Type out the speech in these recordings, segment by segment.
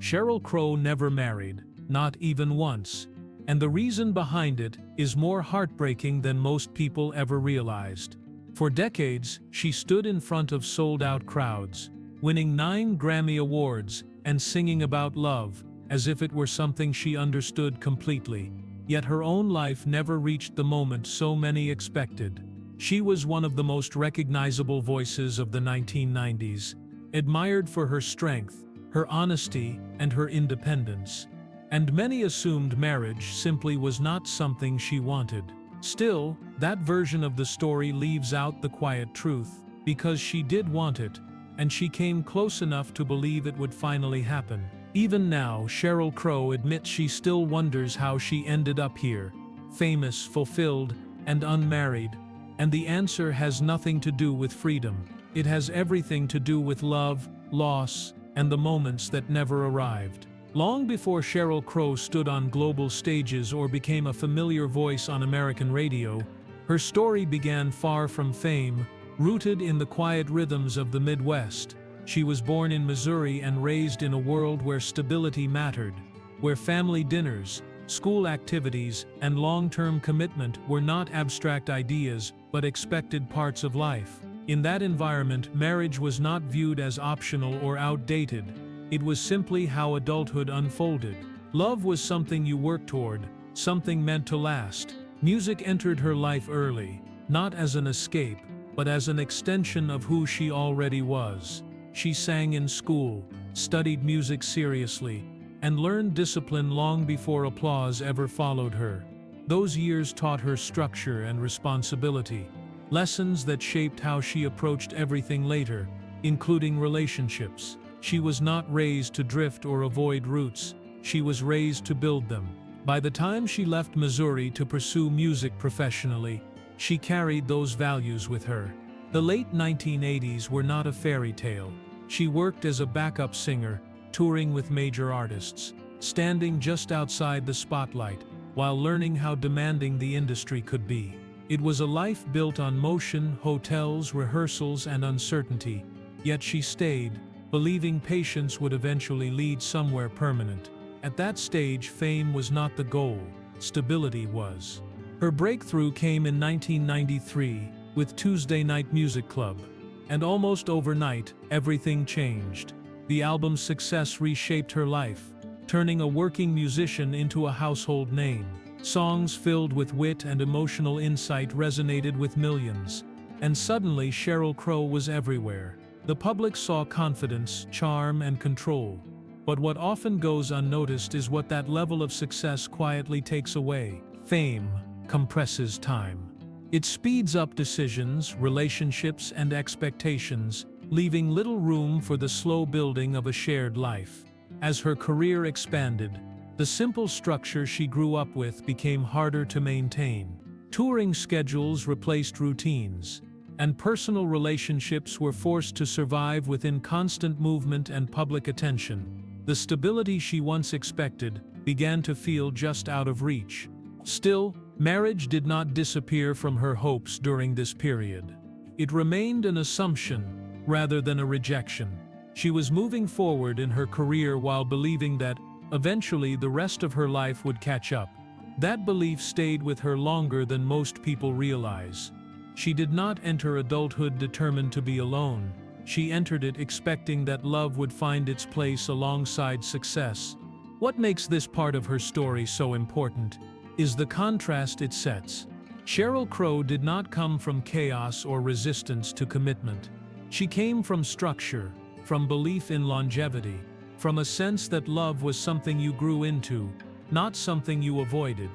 Sheryl Crow never married, not even once. And the reason behind it is more heartbreaking than most people ever realized. For decades, she stood in front of sold-out crowds, winning 9 Grammy Awards and singing about love, as if it were something she understood completely. Yet her own life never reached the moment so many expected. She was one of the most recognizable voices of the 1990s, admired for her strength, her honesty, and her independence. And many assumed marriage simply was not something she wanted. Still, that version of the story leaves out the quiet truth, because she did want it, and she came close enough to believe it would finally happen. Even now, Sheryl Crow admits she still wonders how she ended up here, famous, fulfilled, and unmarried. And the answer has nothing to do with freedom. It has everything to do with love, loss, and the moments that never arrived. Long before Sheryl Crow stood on global stages or became a familiar voice on American radio, her story began far from fame, rooted in the quiet rhythms of the Midwest. She was born in Missouri and raised in a world where stability mattered, where family dinners, school activities, and long-term commitment were not abstract ideas but expected parts of life. In that environment, marriage was not viewed as optional or outdated. It was simply how adulthood unfolded. Love was something you worked toward, something meant to last. Music entered her life early, not as an escape, but as an extension of who she already was. She sang in school, studied music seriously, and learned discipline long before applause ever followed her. Those years taught her structure and responsibility, lessons that shaped how she approached everything later, including relationships. She was not raised to drift or avoid roots, she was raised to build them. By the time she left Missouri to pursue music professionally, she carried those values with her. The late 1980s were not a fairy tale. She worked as a backup singer, touring with major artists, standing just outside the spotlight, while learning how demanding the industry could be. It was a life built on motion, hotels, rehearsals, and uncertainty, yet she stayed, believing patience would eventually lead somewhere permanent. At that stage, fame was not the goal, stability was. Her breakthrough came in 1993 with Tuesday Night Music Club, and almost overnight, everything changed. The album's success reshaped her life, turning a working musician into a household name. Songs filled with wit and emotional insight resonated with millions, and suddenly Sheryl Crow was everywhere. The public saw confidence, charm, and control. But what often goes unnoticed is what that level of success quietly takes away. Fame compresses time. It speeds up decisions, relationships, and expectations, leaving little room for the slow building of a shared life. As her career expanded, the simple structure she grew up with became harder to maintain. Touring schedules replaced routines, and personal relationships were forced to survive within constant movement and public attention. The stability she once expected began to feel just out of reach. Still, marriage did not disappear from her hopes during this period. It remained an assumption rather than a rejection. She was moving forward in her career while believing that, eventually, the rest of her life would catch up. That belief stayed with her longer than most people realize. She did not enter adulthood determined to be alone. She entered it expecting that love would find its place alongside success. What makes this part of her story so important is the contrast it sets. Sheryl Crow did not come from chaos or resistance to commitment. She came from structure, from belief in longevity, from a sense that love was something you grew into, not something you avoided.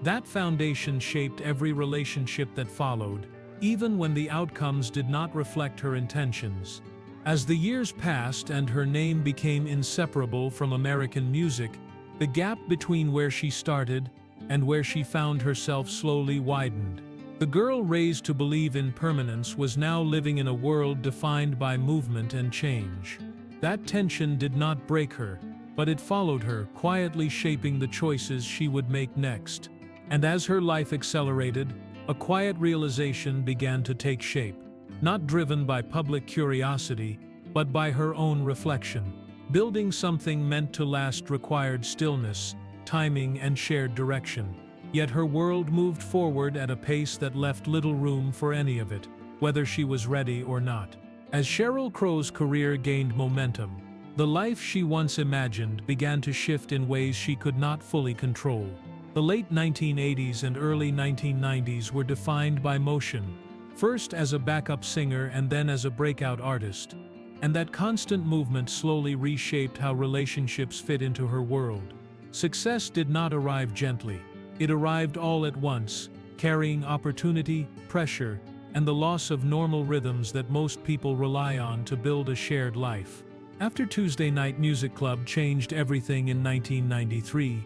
That foundation shaped every relationship that followed, even when the outcomes did not reflect her intentions. As the years passed and her name became inseparable from American music, the gap between where she started and where she found herself slowly widened. The girl raised to believe in permanence was now living in a world defined by movement and change. That tension did not break her, but it followed her, quietly shaping the choices she would make next. And as her life accelerated, a quiet realization began to take shape, not driven by public curiosity, but by her own reflection. Building something meant to last required stillness, timing, and shared direction. Yet her world moved forward at a pace that left little room for any of it, whether she was ready or not. As Sheryl Crow's career gained momentum, the life she once imagined began to shift in ways she could not fully control. The late 1980s and early 1990s were defined by motion, first as a backup singer and then as a breakout artist. And that constant movement slowly reshaped how relationships fit into her world. Success did not arrive gently. It arrived all at once, carrying opportunity, pressure, and the loss of normal rhythms that most people rely on to build a shared life. After Tuesday Night Music Club changed everything in 1993,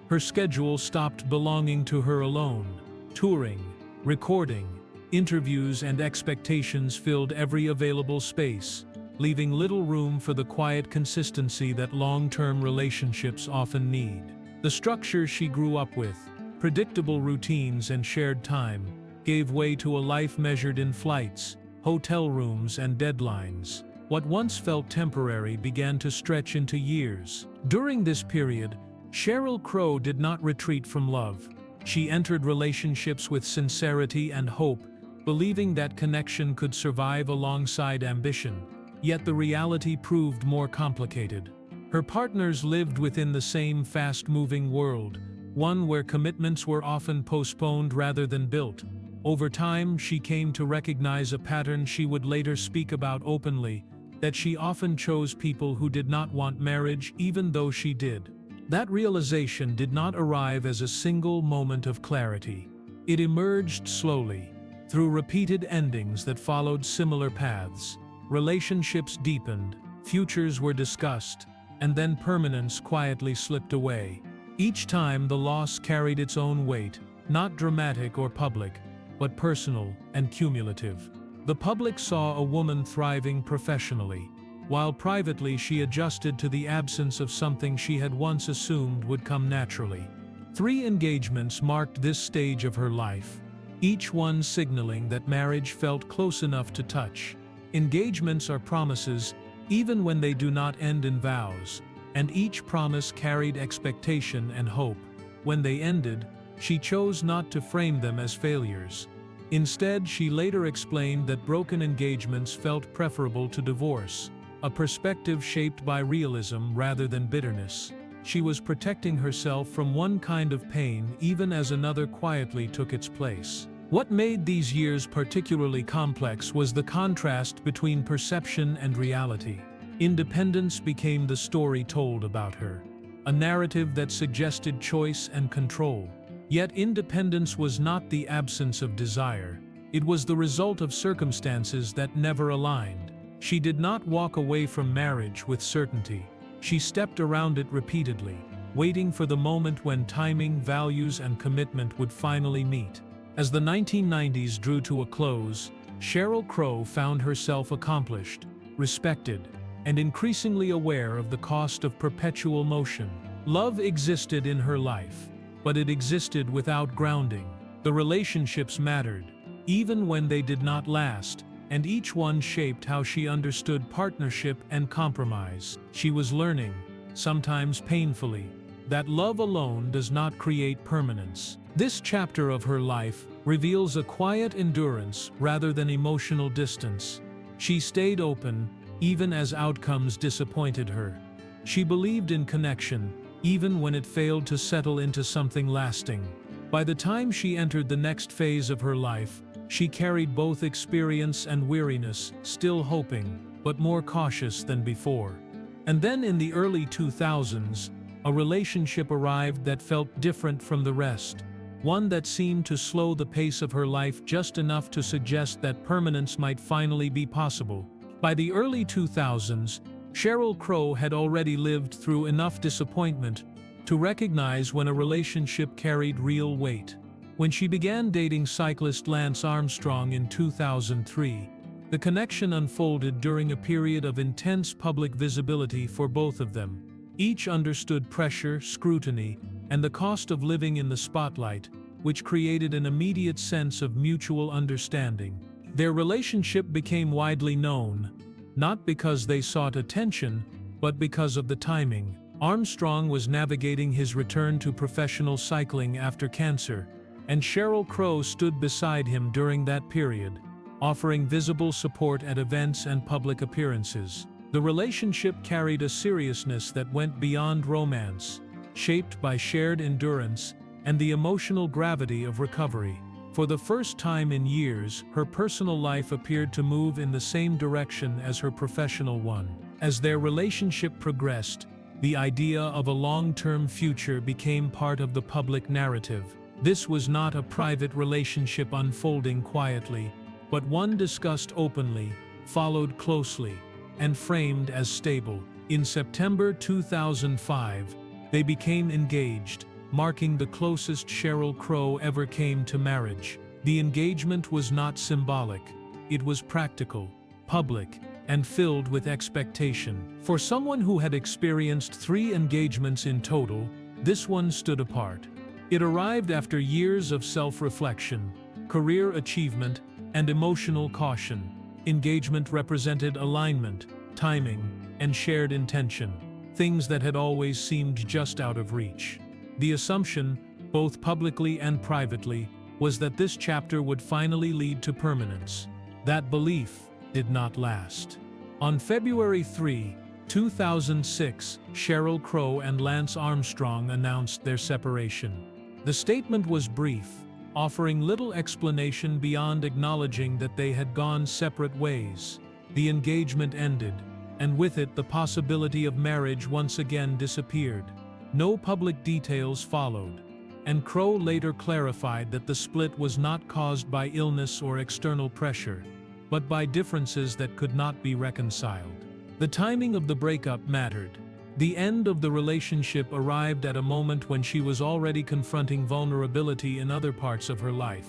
her schedule stopped belonging to her alone. Touring, recording, interviews, and expectations filled every available space, leaving little room for the quiet consistency that long-term relationships often need. The structure she grew up with, predictable routines and shared time, gave way to a life measured in flights, hotel rooms, and deadlines. What once felt temporary began to stretch into years. During this period, Sheryl Crow did not retreat from love. She entered relationships with sincerity and hope, believing that connection could survive alongside ambition. Yet the reality proved more complicated. Her partners lived within the same fast-moving world, one where commitments were often postponed rather than built. Over time, she came to recognize a pattern she would later speak about openly, that she often chose people who did not want marriage even though she did. That realization did not arrive as a single moment of clarity. It emerged slowly, through repeated endings that followed similar paths. Relationships deepened, futures were discussed, and then permanence quietly slipped away. Each time the loss carried its own weight, not dramatic or public, but personal and cumulative. The public saw a woman thriving professionally, while privately she adjusted to the absence of something she had once assumed would come naturally. 3 engagements marked this stage of her life, each one signaling that marriage felt close enough to touch. Engagements are promises, even when they do not end in vows, and each promise carried expectation and hope. When they ended, she chose not to frame them as failures. Instead, she later explained that broken engagements felt preferable to divorce, a perspective shaped by realism rather than bitterness. She was protecting herself from one kind of pain even as another quietly took its place. What made these years particularly complex was the contrast between perception and reality. Independence became the story told about her, a narrative that suggested choice and control. Yet independence was not the absence of desire. It was the result of circumstances that never aligned. She did not walk away from marriage with certainty. She stepped around it repeatedly, waiting for the moment when timing, values, and commitment would finally meet. As the 1990s drew to a close, Sheryl Crow found herself accomplished, respected, and increasingly aware of the cost of perpetual motion. Love existed in her life, but it existed without grounding. The relationships mattered, even when they did not last, and each one shaped how she understood partnership and compromise. She was learning, sometimes painfully, that love alone does not create permanence. This chapter of her life reveals a quiet endurance rather than emotional distance. She stayed open, even as outcomes disappointed her. She believed in connection, even when it failed to settle into something lasting. By the time she entered the next phase of her life, she carried both experience and weariness, still hoping, but more cautious than before. And then in the early 2000s, a relationship arrived that felt different from the rest. One that seemed to slow the pace of her life just enough to suggest that permanence might finally be possible. By the early 2000s, Sheryl Crow had already lived through enough disappointment to recognize when a relationship carried real weight. When she began dating cyclist Lance Armstrong in 2003, the connection unfolded during a period of intense public visibility for both of them. Each understood pressure, scrutiny, and the cost of living in the spotlight, which created an immediate sense of mutual understanding. Their relationship became widely known, not because they sought attention, but because of the timing. Armstrong was navigating his return to professional cycling after cancer, and Sheryl Crow stood beside him during that period, offering visible support at events and public appearances. The relationship carried a seriousness that went beyond romance, shaped by shared endurance and the emotional gravity of recovery. For the first time in years, her personal life appeared to move in the same direction as her professional one. As their relationship progressed, the idea of a long-term future became part of the public narrative. This was not a private relationship unfolding quietly, but one discussed openly, followed closely, and framed as stable. In September 2005, they became engaged, marking the closest Sheryl Crow ever came to marriage. The engagement was not symbolic, it was practical, public, and filled with expectation. For someone who had experienced 3 engagements in total, this one stood apart. It arrived after years of self-reflection, career achievement, and emotional caution. Engagement represented alignment, timing, and shared intention, things that had always seemed just out of reach. The assumption, both publicly and privately, was that this chapter would finally lead to permanence. That belief did not last. On February 3, 2006, Sheryl Crow and Lance Armstrong announced their separation. The statement was brief, offering little explanation beyond acknowledging that they had gone separate ways. The engagement ended, and with it the possibility of marriage once again disappeared. No public details followed, and Crow later clarified that the split was not caused by illness or external pressure, but by differences that could not be reconciled. The timing of the breakup mattered. The end of the relationship arrived at a moment when she was already confronting vulnerability in other parts of her life.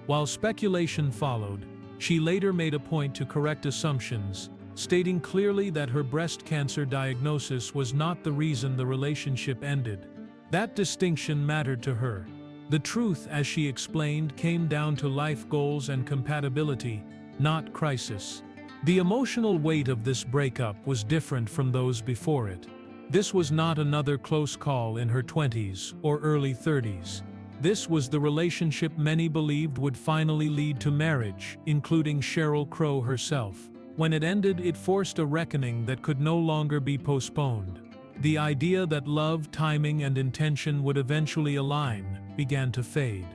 While speculation followed, she later made a point to correct assumptions, stating clearly that her breast cancer diagnosis was not the reason the relationship ended. That distinction mattered to her. The truth, as she explained, came down to life goals and compatibility, not crisis. The emotional weight of this breakup was different from those before it. This was not another close call in her 20s or early 30s. This was the relationship many believed would finally lead to marriage, including Sheryl Crow herself. When it ended, it forced a reckoning that could no longer be postponed. The idea that love, timing, and intention would eventually align began to fade.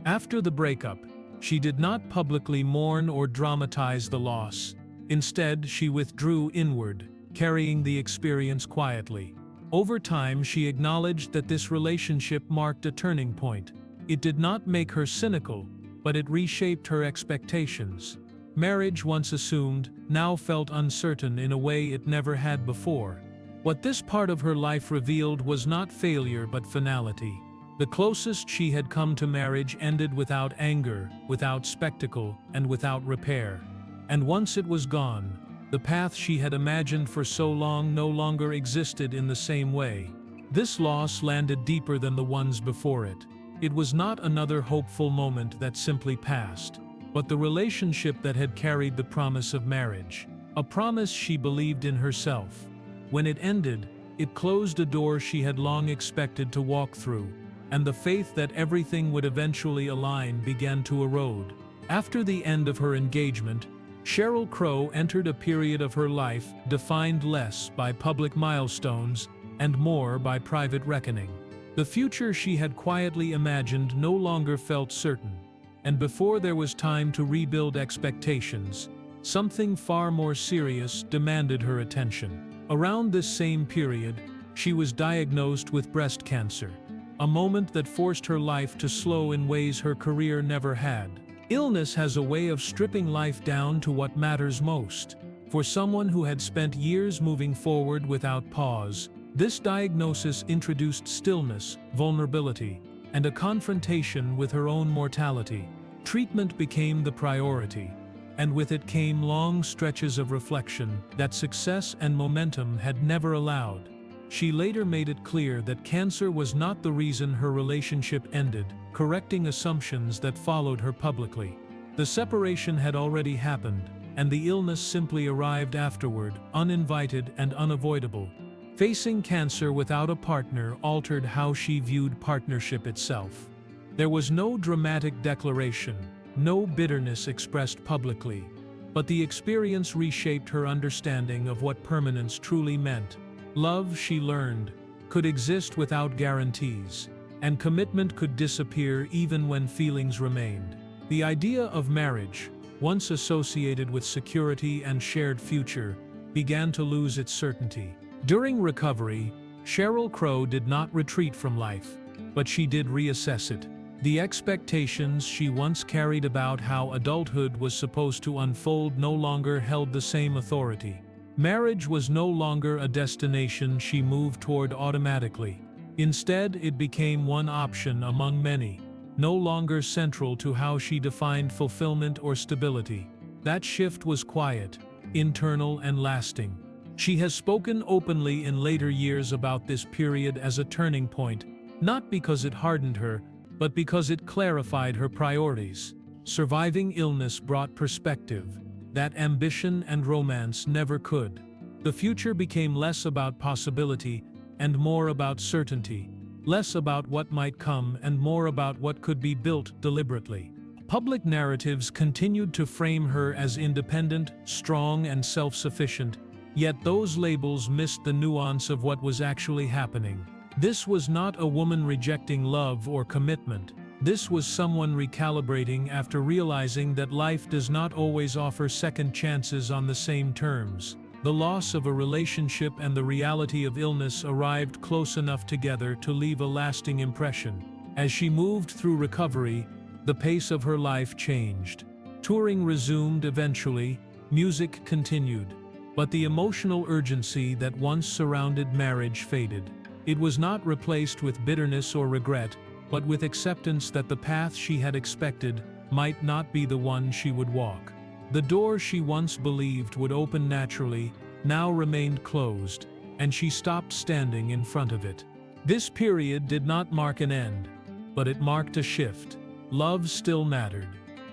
After the breakup, she did not publicly mourn or dramatize the loss. Instead, she withdrew inward, carrying the experience quietly. Over time, she acknowledged that this relationship marked a turning point. It did not make her cynical, but it reshaped her expectations. Marriage, once assumed, now felt uncertain in a way it never had before. What this part of her life revealed was not failure but finality. The closest she had come to marriage ended without anger, without spectacle, and without repair. And once it was gone, the path she had imagined for so long no longer existed in the same way. This loss landed deeper than the ones before it. It was not another hopeful moment that simply passed, but the relationship that had carried the promise of marriage, a promise she believed in herself. When it ended, it closed a door she had long expected to walk through, and the faith that everything would eventually align began to erode. After the end of her engagement, Sheryl Crow entered a period of her life defined less by public milestones and more by private reckoning. The future she had quietly imagined no longer felt certain, and before there was time to rebuild expectations, something far more serious demanded her attention. Around this same period, she was diagnosed with breast cancer, a moment that forced her life to slow in ways her career never had. Illness has a way of stripping life down to what matters most. For someone who had spent years moving forward without pause, this diagnosis introduced stillness, vulnerability, and a confrontation with her own mortality. Treatment became the priority, and with it came long stretches of reflection that success and momentum had never allowed. She later made it clear that cancer was not the reason her relationship ended, correcting assumptions that followed her publicly. The separation had already happened, and the illness simply arrived afterward, uninvited and unavoidable. Facing cancer without a partner altered how she viewed partnership itself. There was no dramatic declaration, no bitterness expressed publicly, but the experience reshaped her understanding of what permanence truly meant. Love, she learned, could exist without guarantees, and commitment could disappear even when feelings remained. The idea of marriage, once associated with security and shared future, began to lose its certainty. During recovery, Sheryl Crow did not retreat from life, but she did reassess it. The expectations she once carried about how adulthood was supposed to unfold no longer held the same authority. Marriage was no longer a destination she moved toward automatically. Instead, it became one option among many, no longer central to how she defined fulfillment or stability. That shift was quiet, internal, and lasting. She has spoken openly in later years about this period as a turning point, not because it hardened her, but because it clarified her priorities. Surviving illness brought perspective that ambition and romance never could. The future became less about possibility and more about certainty, less about what might come and more about what could be built deliberately. Public narratives continued to frame her as independent, strong, and self-sufficient, yet those labels missed the nuance of what was actually happening. This was not a woman rejecting love or commitment. This was someone recalibrating after realizing that life does not always offer second chances on the same terms. The loss of a relationship and the reality of illness arrived close enough together to leave a lasting impression. As she moved through recovery, the pace of her life changed. Touring resumed eventually, music continued, but the emotional urgency that once surrounded marriage faded. It was not replaced with bitterness or regret, but with acceptance that the path she had expected might not be the one she would walk. The door she once believed would open naturally now remained closed, and she stopped standing in front of it. This period did not mark an end, but it marked a shift. Love still mattered.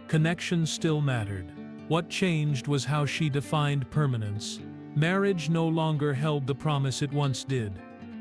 Connection still mattered. What changed was how she defined permanence. Marriage no longer held the promise it once did,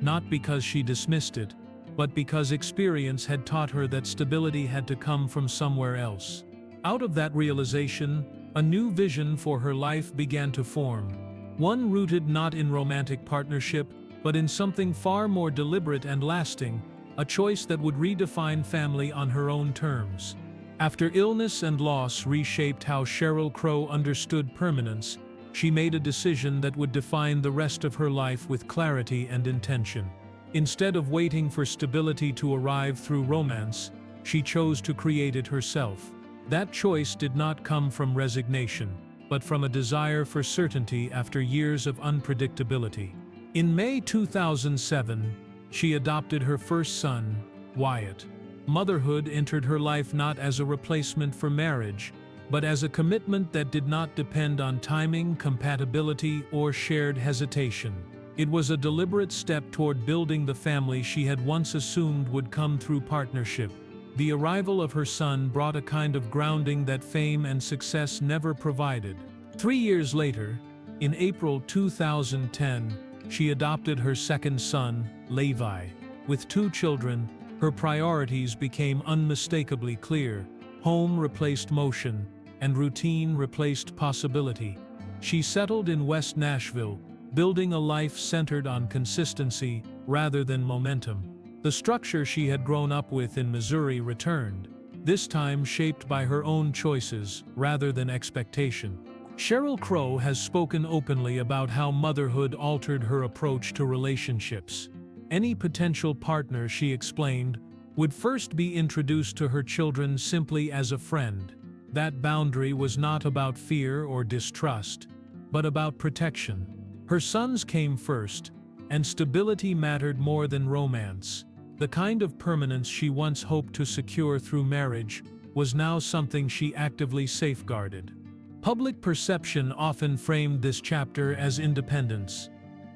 not because she dismissed it, but because experience had taught her that stability had to come from somewhere else. Out of that realization, a new vision for her life began to form, one rooted not in romantic partnership, but in something far more deliberate and lasting, a choice that would redefine family on her own terms. After illness and loss reshaped how Sheryl Crow understood permanence, she made a decision that would define the rest of her life with clarity and intention. Instead of waiting for stability to arrive through romance, she chose to create it herself. That choice did not come from resignation, but from a desire for certainty after years of unpredictability. In May 2007, she adopted her first son, Wyatt. Motherhood entered her life not as a replacement for marriage, but as a commitment that did not depend on timing, compatibility, or shared hesitation. It was a deliberate step toward building the family she had once assumed would come through partnership. The arrival of her son brought a kind of grounding that fame and success never provided. 3 years later, in April 2010, she adopted her second son, Levi. With 2 children, her priorities became unmistakably clear. Home replaced motion, and routine replaced possibility. She settled in West Nashville, building a life centered on consistency rather than momentum. The structure she had grown up with in Missouri returned, this time shaped by her own choices rather than expectation. Sheryl Crow has spoken openly about how motherhood altered her approach to relationships. Any potential partner, she explained, would first be introduced to her children simply as a friend. That boundary was not about fear or distrust, but about protection. Her sons came first, and stability mattered more than romance. The kind of permanence she once hoped to secure through marriage was now something she actively safeguarded. Public perception often framed this chapter as independence,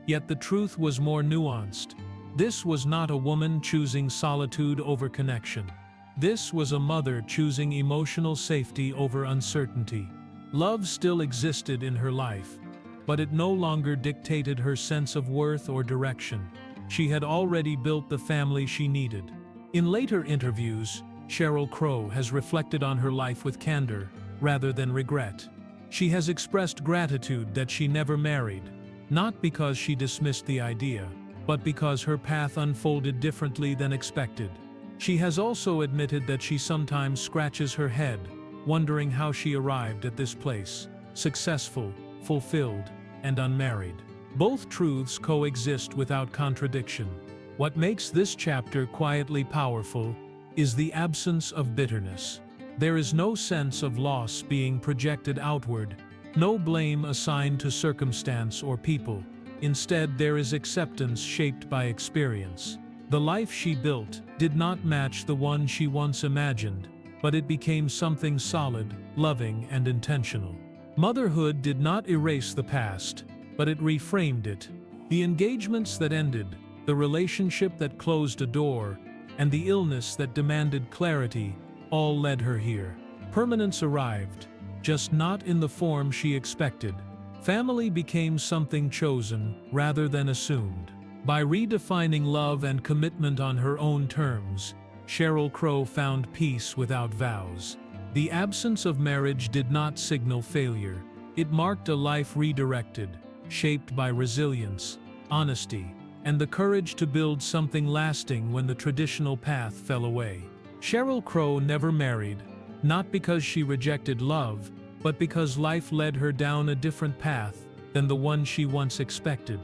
yet the truth was more nuanced. This was not a woman choosing solitude over connection. This was a mother choosing emotional safety over uncertainty. Love still existed in her life, but it no longer dictated her sense of worth or direction. She had already built the family she needed. In later interviews, Sheryl Crow has reflected on her life with candor, rather than regret. She has expressed gratitude that she never married, not because she dismissed the idea, but because her path unfolded differently than expected. She has also admitted that she sometimes scratches her head, wondering how she arrived at this place, successful, fulfilled, and unmarried. Both truths coexist without contradiction. What makes this chapter quietly powerful is the absence of bitterness. There is no sense of loss being projected outward, no blame assigned to circumstance or people. Instead, there is acceptance shaped by experience. The life she built did not match the one she once imagined, but it became something solid, loving, and intentional. Motherhood did not erase the past, but it reframed it. The engagements that ended, the relationship that closed a door, and the illness that demanded clarity, all led her here. Permanence arrived, just not in the form she expected. Family became something chosen, rather than assumed. By redefining love and commitment on her own terms, Sheryl Crow found peace without vows. The absence of marriage did not signal failure. It marked a life redirected, shaped by resilience, honesty, and the courage to build something lasting when the traditional path fell away. Sheryl Crow never married, not because she rejected love, but because life led her down a different path than the one she once expected.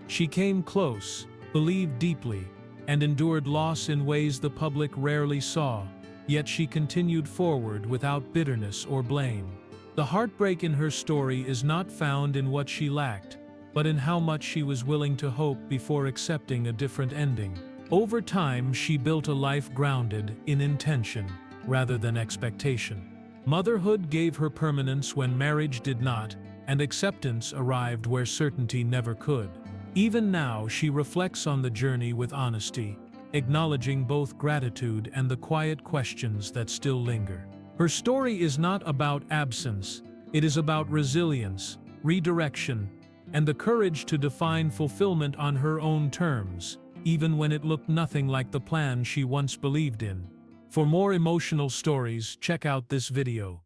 She came close, believed deeply, and endured loss in ways the public rarely saw, yet she continued forward without bitterness or blame. The heartbreak in her story is not found in what she lacked, but in how much she was willing to hope before accepting a different ending. Over time, she built a life grounded in intention, rather than expectation. Motherhood gave her permanence when marriage did not, and acceptance arrived where certainty never could. Even now, she reflects on the journey with honesty, acknowledging both gratitude and the quiet questions that still linger. Her story is not about absence, it is about resilience, redirection, and the courage to define fulfillment on her own terms, even when it looked nothing like the plan she once believed in. For more emotional stories, check out this video.